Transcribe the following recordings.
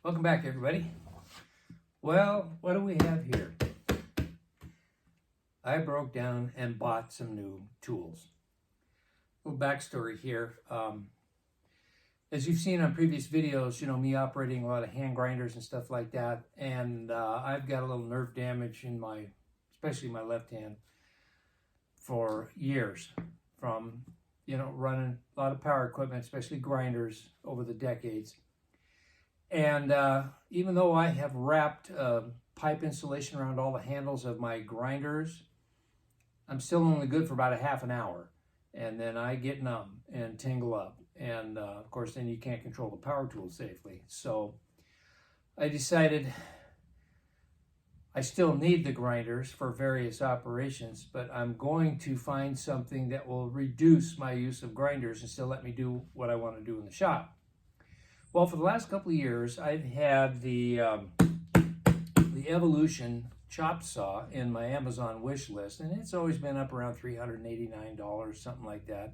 Welcome back, everybody. Well, what do we have here? I broke down and bought some new tools. A little backstory here. As you've seen on previous videos, me operating a lot of hand grinders and stuff like that. And I've got a little nerve damage in especially my left hand for years from, running a lot of power equipment, especially grinders over the decades. And even though I have wrapped pipe insulation around all the handles of my grinders, I'm still only good for about a half an hour. And then I get numb and tingle up. And of course, then you can't control the power tool safely. So I decided I still need the grinders for various operations, but I'm going to find something that will reduce my use of grinders and still let me do what I want to do in the shop. Well, for the last couple of years, I've had the Evolution chop saw in my Amazon wish list, and it's always been up around $389, something like that.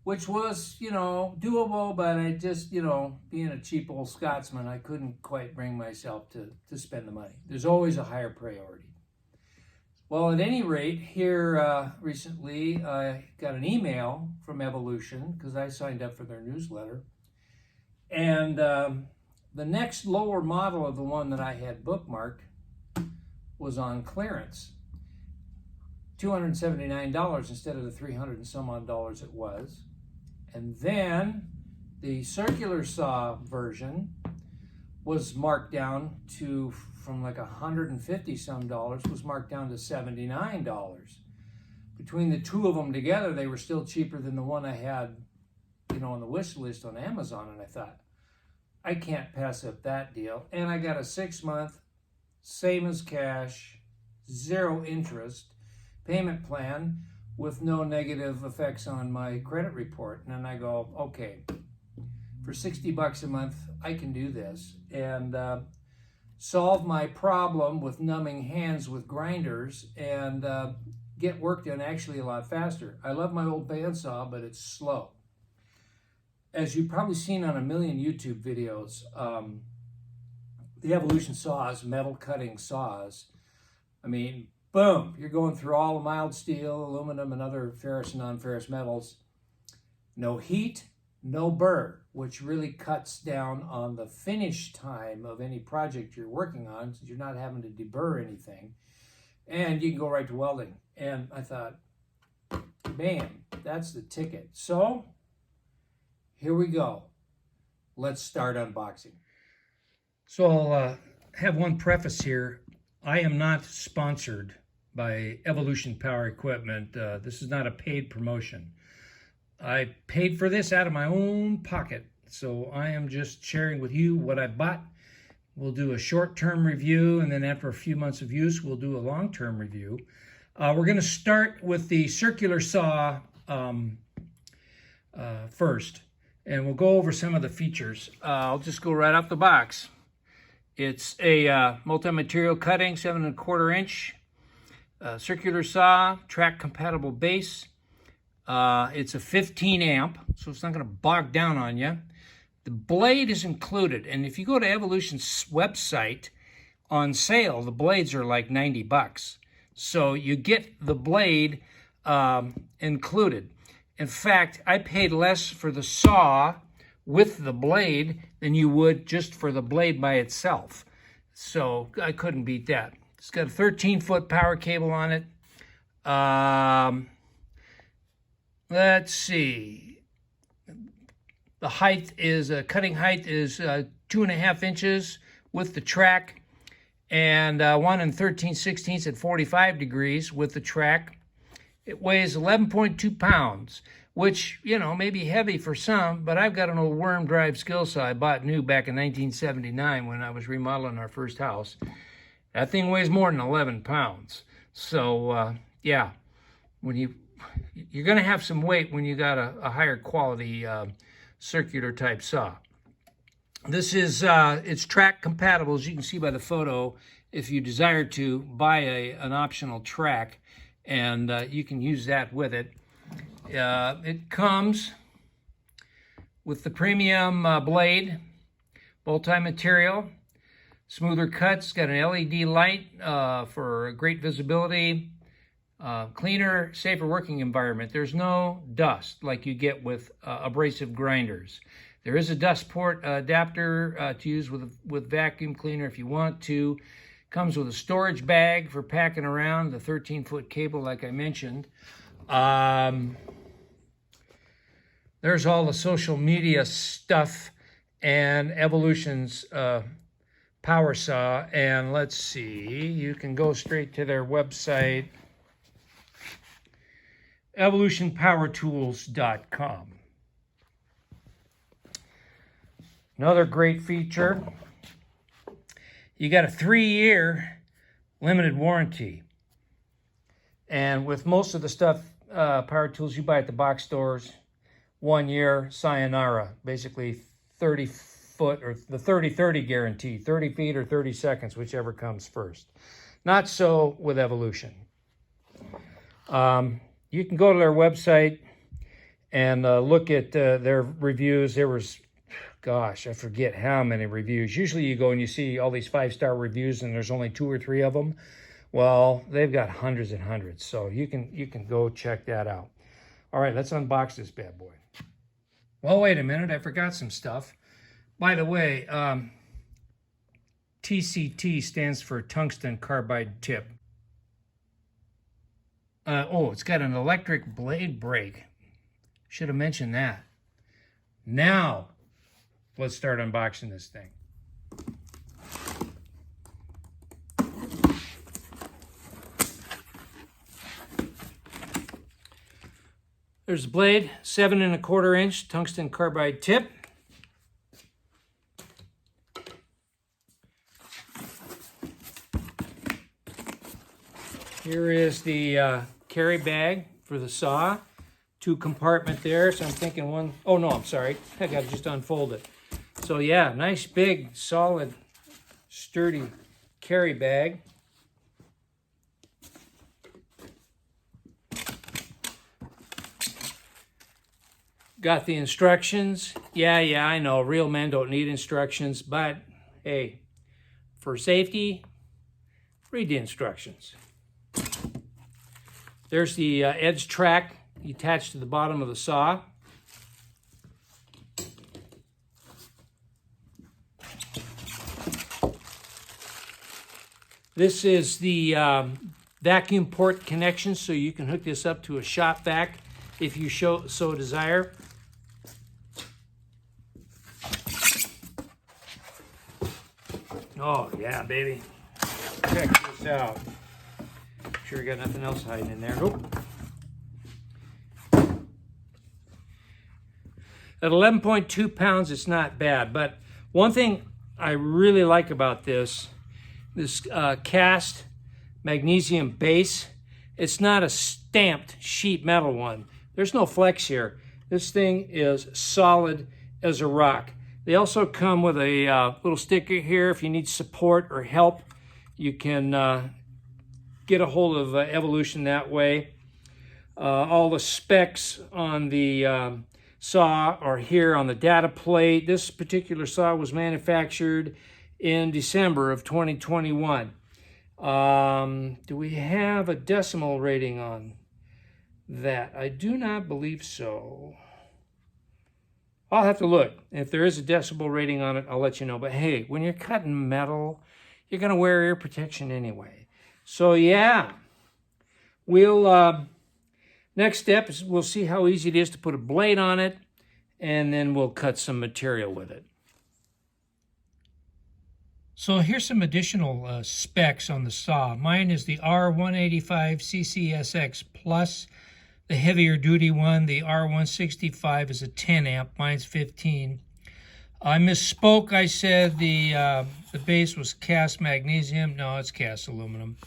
Which was, doable, but I just, being a cheap old Scotsman, I couldn't quite bring myself to spend the money. There's always a higher priority. Well, at any rate, here recently, I got an email from Evolution because I signed up for their newsletter. And the next lower model of the one that I had bookmarked was on clearance. $279 instead of the 300 and some odd dollars it was. And then the circular saw version was marked down to, from like 150 some dollars, was marked down to $79. Between the two of them together, they were still cheaper than the one I had, on the wish list on Amazon. And I thought, I can't pass up that deal. And I got a 6-month, same as cash, 0 interest payment plan with no negative effects on my credit report. And then I go, okay, for $60 a month, I can do this and solve my problem with numbing hands with grinders and get work done actually a lot faster. I love my old bandsaw, but it's slow. As you've probably seen on a million YouTube videos, the Evolution saws, metal cutting saws, boom, you're going through all the mild steel, aluminum, and other ferrous and non-ferrous metals. No heat, no burr, which really cuts down on the finish time of any project you're working on, since you're not having to deburr anything. And you can go right to welding. And I thought, man, that's the ticket. So here we go. Let's start unboxing. So I'll have one preface here. I am not sponsored by Evolution Power Equipment. This is not a paid promotion. I paid for this out of my own pocket. So I am just sharing with you what I bought. We'll do a short-term review, and then after a few months of use, we'll do a long-term review. We're going to start with the circular saw first, and we'll go over some of the features. I'll just go right off the box. It's a multi-material cutting, 7 1/4 inch circular saw, track compatible base. It's a 15 amp, so it's not going to bog down on you. The blade is included, and if you go to Evolution's website on sale, the blades are like $90. So you get the blade included. In fact, I paid less for the saw with the blade than you would just for the blade by itself. So I couldn't beat that. It's got a 13-foot power cable on it. Let's see. The height is, cutting height is 2.5 inches with the track, and 1 13/16 at 45 degrees with the track. It weighs 11.2 pounds, which, may be heavy for some, but I've got an old worm drive skill saw I bought new back in 1979 when I was remodeling our first house. That thing weighs more than 11 pounds. So, yeah, you're going to have some weight when you got a higher quality circular type saw. This is, it's track compatible, as you can see by the photo. If you desire to buy an optional track, and you can use that with it. It comes with the premium blade, bow-tie material, smoother cuts, got an LED light for great visibility, cleaner, safer working environment. There's no dust like you get with abrasive grinders. There is a dust port adapter to use with vacuum cleaner if you want to. Comes with a storage bag for packing around, the 13-foot cable like I mentioned. There's all the social media stuff and Evolution's power saw. And let's see, you can go straight to their website, evolutionpowertools.com. Another great feature, you got a 3-year limited warranty. And with most of the stuff, power tools you buy at the box stores, 1 year, sayonara, basically 30 foot or the 30-30 guarantee, 30 feet or 30 seconds, whichever comes first. Not so with Evolution. You can go to their website and look at their reviews. There was, gosh, I forget how many reviews. Usually you go and you see all these 5-star reviews and there's only 2 or 3 of them. Well, they've got hundreds and hundreds, so you can go check that out. All right, let's unbox this bad boy. Well, wait a minute, I forgot some stuff. By the way, TCT stands for tungsten carbide tip. It's got an electric blade brake. Should have mentioned that. Now, let's start unboxing this thing. There's the blade, 7 1/4 inch tungsten carbide tip. Here is the carry bag for the saw. 2 compartment there, so I'm thinking one, oh no, I'm sorry. I gotta just unfold it. So yeah, nice big, solid, sturdy carry bag. Got the instructions. Yeah, I know, real men don't need instructions, but hey, for safety, read the instructions. There's the edge track attached to the bottom of the saw. This is the vacuum port connection, so you can hook this up to a shop vac if you so desire. Oh yeah, baby. Check this out. Sure you got nothing else hiding in there. Nope. At 11.2 pounds, it's not bad. But one thing I really like about this cast magnesium base, it's not a stamped sheet metal one. There's no flex here. This thing is solid as a rock. They also come with a little sticker here. If you need support or help, you can get a hold of Evolution that way. All the specs on the saw are here on the data plate. This particular saw was manufactured in December of 2021. Do we have a decimal rating on that? I do not believe so. I'll have to look. If there is a decibel rating on it, I'll let you know. But hey, when you're cutting metal, you're going to wear ear protection anyway. So yeah, we'll next step is we'll see how easy it is to put a blade on it, and then we'll cut some material with it. So here's some additional specs on the saw. Mine is the R185 CCSX Plus, the heavier duty one. The R165 is a 10 amp, mine's 15. I misspoke, I said the base was cast magnesium. No, it's cast aluminum.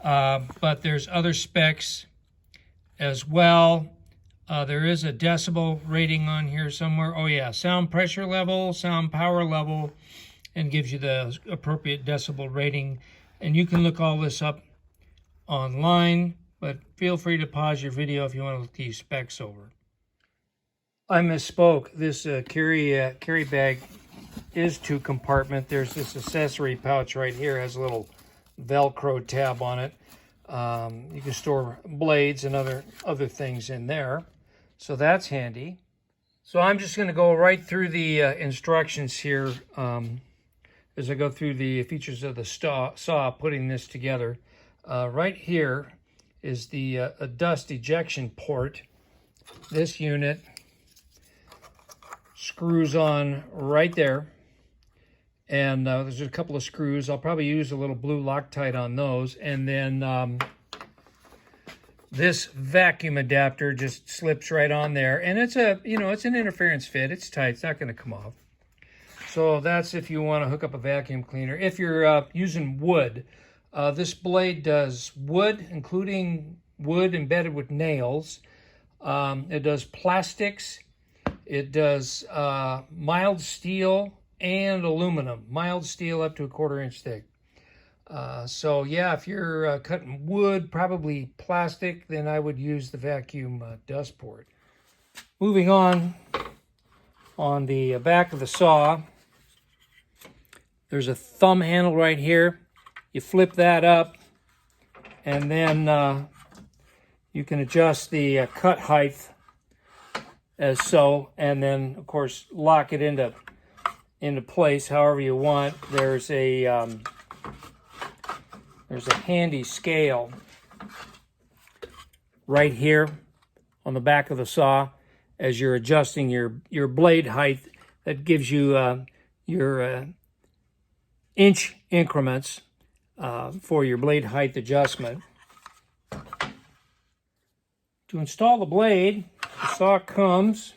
But there's other specs as well. There is a decibel rating on here somewhere. Oh yeah, sound pressure level, sound power level, and gives you the appropriate decibel rating. And you can look all this up online, but feel free to pause your video if you want to look these specs over. I misspoke. This carry bag is 2-compartment. There's this accessory pouch right here, has a little Velcro tab on it. You can store blades and other things in there, so that's handy. So I'm just going to go right through the instructions here as I go through the features of the saw putting this together. Right here is the a dust ejection port. This unit screws on right there, and there's a couple of screws. I'll probably use a little blue Loctite on those, and then this vacuum adapter just slips right on there, and it's it's an interference fit. It's tight. It's not going to come off. So that's if you want to hook up a vacuum cleaner. If you're using wood, this blade does wood, including wood embedded with nails. It does plastics. It does mild steel and aluminum. Mild steel up to 1/4 inch thick. So yeah, if you're cutting wood, probably plastic, then I would use the vacuum dust port. Moving on the back of the saw, there's a thumb handle right here. You flip that up, and then you can adjust the cut height as so, and then of course lock it into place however you want. There's a handy scale right here on the back of the saw as you're adjusting your blade height. That gives you your inch increments for your blade height adjustment. To install the blade, the saw comes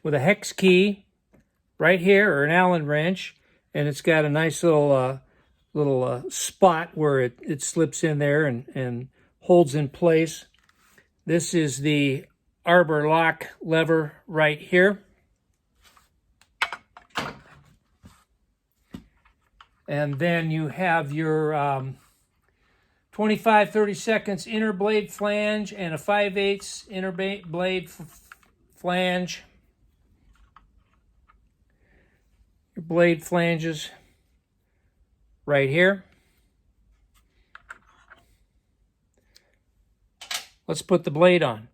with a hex key right here, or an Allen wrench, and it's got a nice little spot where it slips in there and holds in place. This is the arbor lock lever right here. And then you have your 25/32 inner blade flange and a 5/8 inner blade flange. Your blade flanges right here. Let's put the blade on.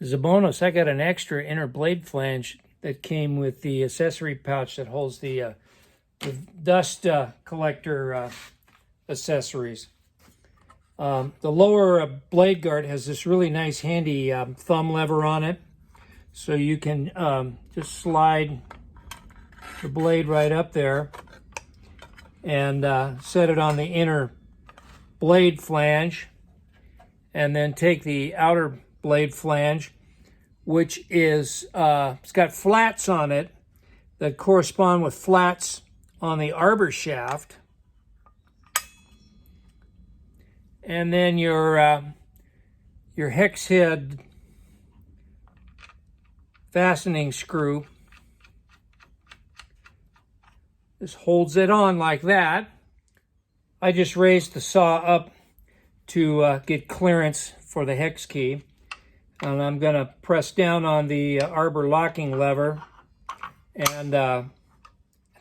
As a bonus, I got an extra inner blade flange that came with the accessory pouch that holds the dust collector accessories. The lower blade guard has this really nice handy thumb lever on it, so you can just slide the blade right up there and set it on the inner blade flange, and then take the outer blade flange, which is it's got flats on it that correspond with flats on the arbor shaft, and then your hex head fastening screw just holds it on like that. I just raised the saw up to get clearance for the hex key, and I'm going to press down on the arbor locking lever, and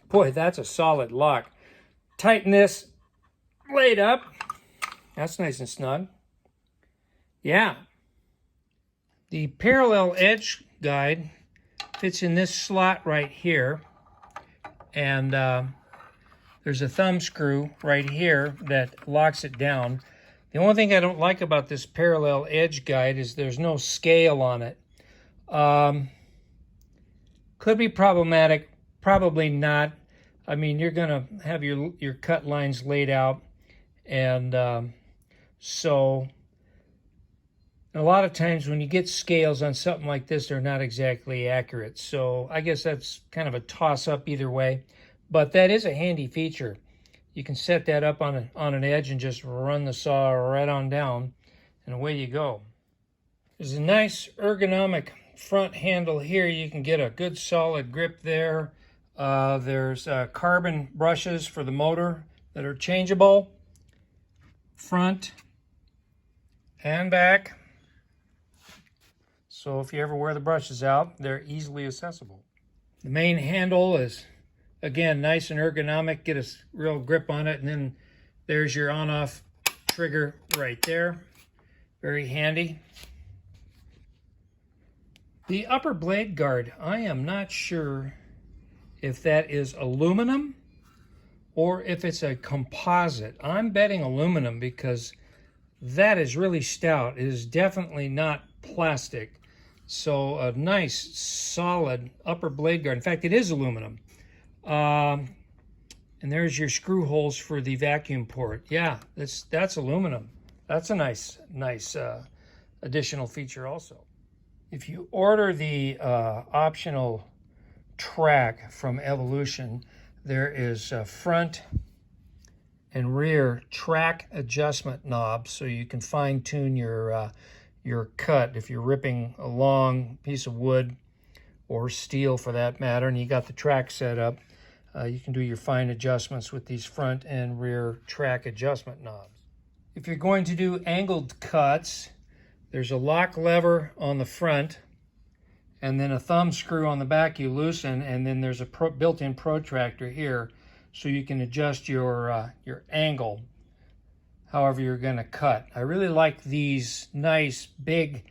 boy, that's a solid lock. Tighten this blade up. That's nice and snug. Yeah. The parallel edge guide fits in this slot right here, and there's a thumb screw right here that locks it down. The only thing I don't like about this parallel edge guide is there's no scale on it. Could be problematic, probably not. I mean, you're going to have your cut lines laid out, and so a lot of times when you get scales on something like this, they're not exactly accurate. So I guess that's kind of a toss-up either way, but that is a handy feature. You can set that up on an edge and just run the saw right on down, and away you go. There's a nice ergonomic front handle here. You can get a good solid grip there. There's carbon brushes for the motor that are changeable, front and back. So if you ever wear the brushes out, they're easily accessible. The main handle is, again, nice and ergonomic. Get a real grip on it, and then there's your on-off trigger right there. Very handy. The upper blade guard, I am not sure if that is aluminum or if it's a composite. I'm betting aluminum because that is really stout. It is definitely not plastic. So a nice, solid upper blade guard. In fact, it is aluminum. And there's your screw holes for the vacuum port. Yeah, that's aluminum. That's a nice additional feature also. If you order the optional track from Evolution, there is front and rear track adjustment knobs, so you can fine-tune your cut if you're ripping a long piece of wood or steel for that matter, and you got the track set up. You can do your fine adjustments with these front and rear track adjustment knobs. If you're going to do angled cuts, there's a lock lever on the front, and then a thumb screw on the back you loosen, and then there's a built-in protractor here, so you can adjust your angle however you're going to cut. I really like these nice big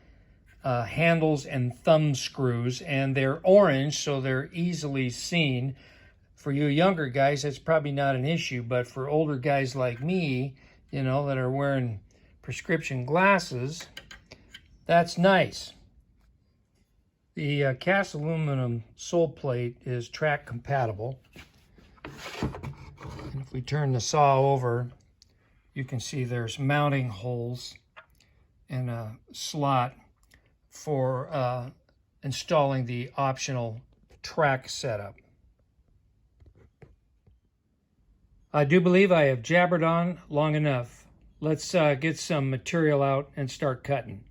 handles and thumb screws, and they're orange, so they're easily seen. For you younger guys, that's probably not an issue, but for older guys like me, you know, that are wearing prescription glasses, that's nice. The cast aluminum sole plate is track compatible. And if we turn the saw over, you can see there's mounting holes and a slot for installing the optional track setup. I do believe I have jabbered on long enough. Let's get some material out and start cutting.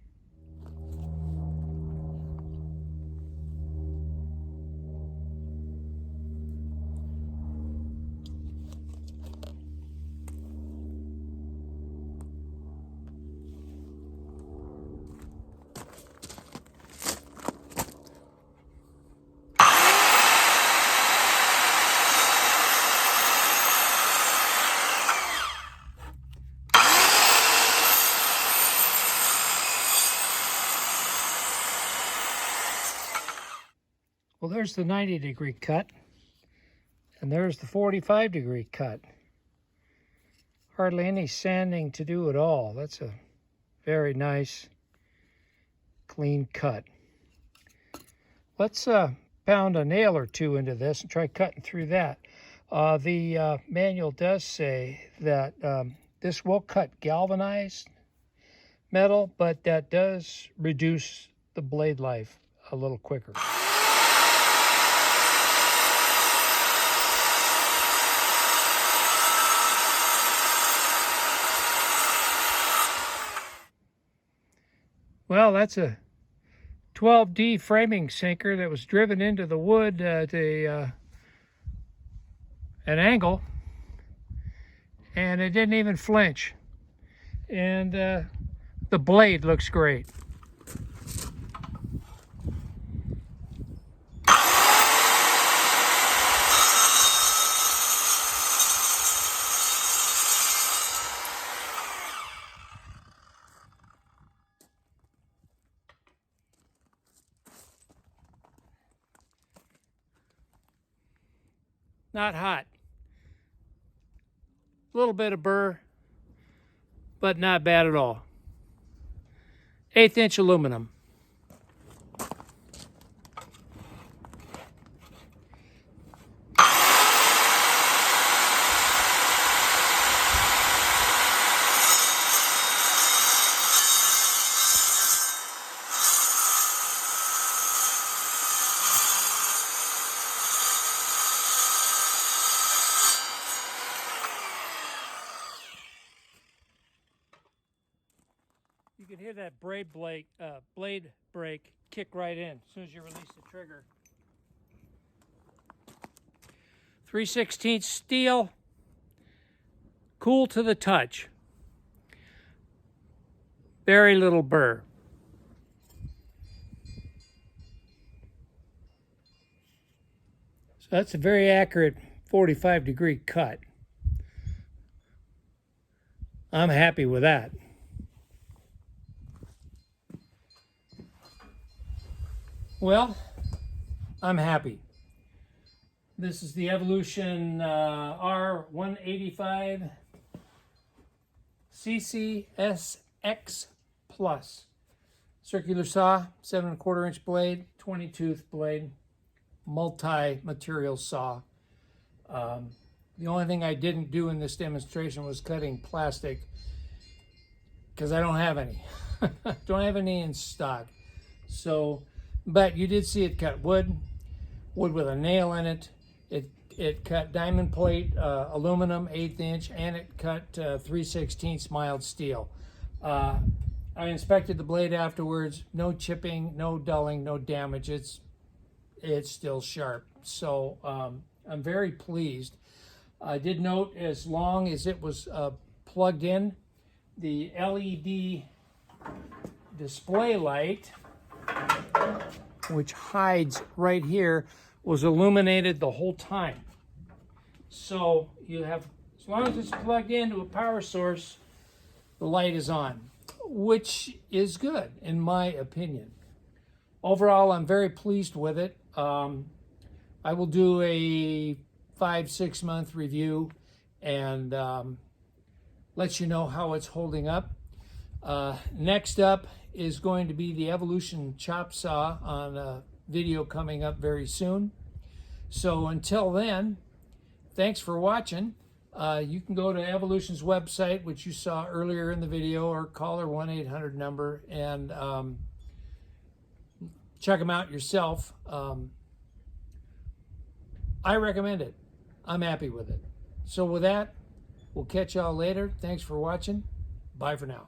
Well, there's the 90-degree cut, and there's the 45-degree cut. Hardly any sanding to do at all. That's a very nice, clean cut. Let's pound a nail or two into this and try cutting through that. The manual does say that this will cut galvanized metal, but that does reduce the blade life a little quicker. Well, that's a 12D framing sinker that was driven into the wood at an angle, and it didn't even flinch. And the blade looks great. Not hot. A little bit of burr, but not bad at all. 1/8 inch aluminum. You can hear that blade brake kick right in as soon as you release the trigger. 3/16 steel, cool to the touch. Very little burr. So that's a very accurate 45-degree cut. I'm happy with that. Well, I'm happy. This is the Evolution R185 CCSX Plus. Circular saw, 7 1/4 inch blade, 20 tooth blade, multi-material saw. The only thing I didn't do in this demonstration was cutting plastic because I don't have any. Don't have any in stock. So, but you did see it cut wood with a nail in it. It cut diamond plate, aluminum 1/8 inch, and it cut 3/16 mild steel. I inspected the blade afterwards. No chipping, no dulling, no damage. It's still sharp. So I'm very pleased. I did note, as long as it was plugged in, the LED display light, which hides right here, was illuminated the whole time. So you have, as long as it's plugged into a power source, the light is on, which is good in my opinion. Overall, I'm very pleased with it. I will do a 5-6 month review and let you know how it's holding up. Next up is going to be the Evolution chop saw on a video coming up very soon. So until then, thanks for watching. You can go to Evolution's website, which you saw earlier in the video, or call our 1-800 number and check them out yourself. I recommend it. I'm happy with it. So with that, we'll catch y'all later. Thanks for watching. Bye for now.